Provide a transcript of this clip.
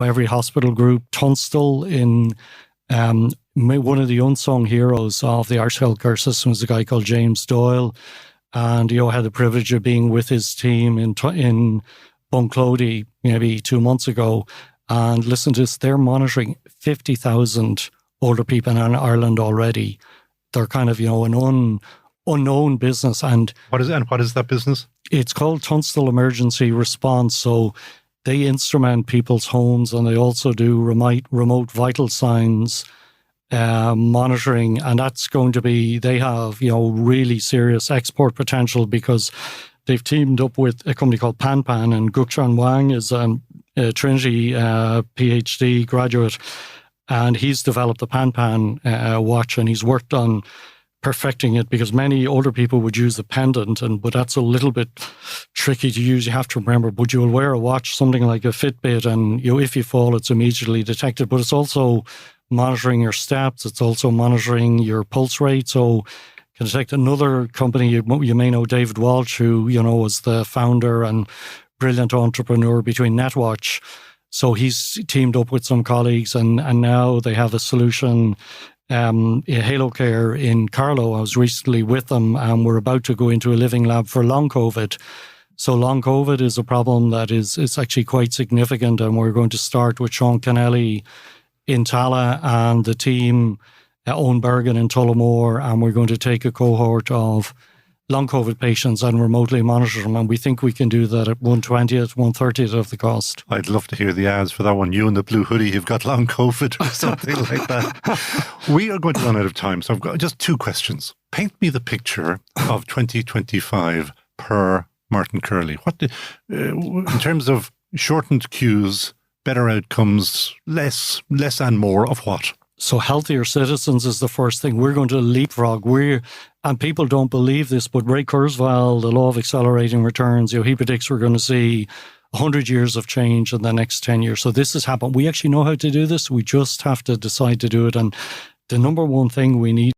every hospital group. Tunstall in one of the unsung heroes of the Irish healthcare system is a guy called James Doyle. And, I had the privilege of being with his team in Bunclody maybe 2 months ago. And listen to this, they're monitoring 50,000 older people in Ireland already. They're kind of, an unknown business. And what is that business? It's called Tunstall Emergency Response. So they instrument people's homes, and they also do remote vital signs monitoring. And that's going to be, they have, really serious export potential because they've teamed up with a company called PanPan, and Gukchan Wang is a Trinity PhD graduate, and he's developed the PanPan watch, and he's worked on perfecting it because many older people would use a pendant, but that's a little bit tricky to use. You have to remember, but you will wear a watch, something like a Fitbit, and if you fall, it's immediately detected. But it's also monitoring your steps. It's also monitoring your pulse rate. So can detect. Another company, you may know David Walsh, who, was the founder and brilliant entrepreneur between NetWatch. So he's teamed up with some colleagues, and now they have a solution, Halo Care in Carlow. I was recently with them, and we're about to go into a living lab for long COVID. So long COVID is a problem that is actually quite significant, and we're going to start with Sean Kennelly in Tala and the team at Owen Bergen in Tullamore, and we're going to take a cohort of long COVID patients and remotely monitor them. And we think we can do that at 1/20th, 1/30th of the cost. I'd love to hear the ads for that one. You in the blue hoodie, you've got long COVID or something like that. We are going to run out of time, so I've got just 2 questions. Paint me the picture of 2025 per Martin Curley. What, in terms of shortened queues, better outcomes, less and more of what? So healthier citizens is the first thing. We're going to leapfrog. And people don't believe this, but Ray Kurzweil, the law of accelerating returns, he predicts we're going to see 100 years of change in the next 10 years. So this has happened. We actually know how to do this. We just have to decide to do it. And the number one thing we need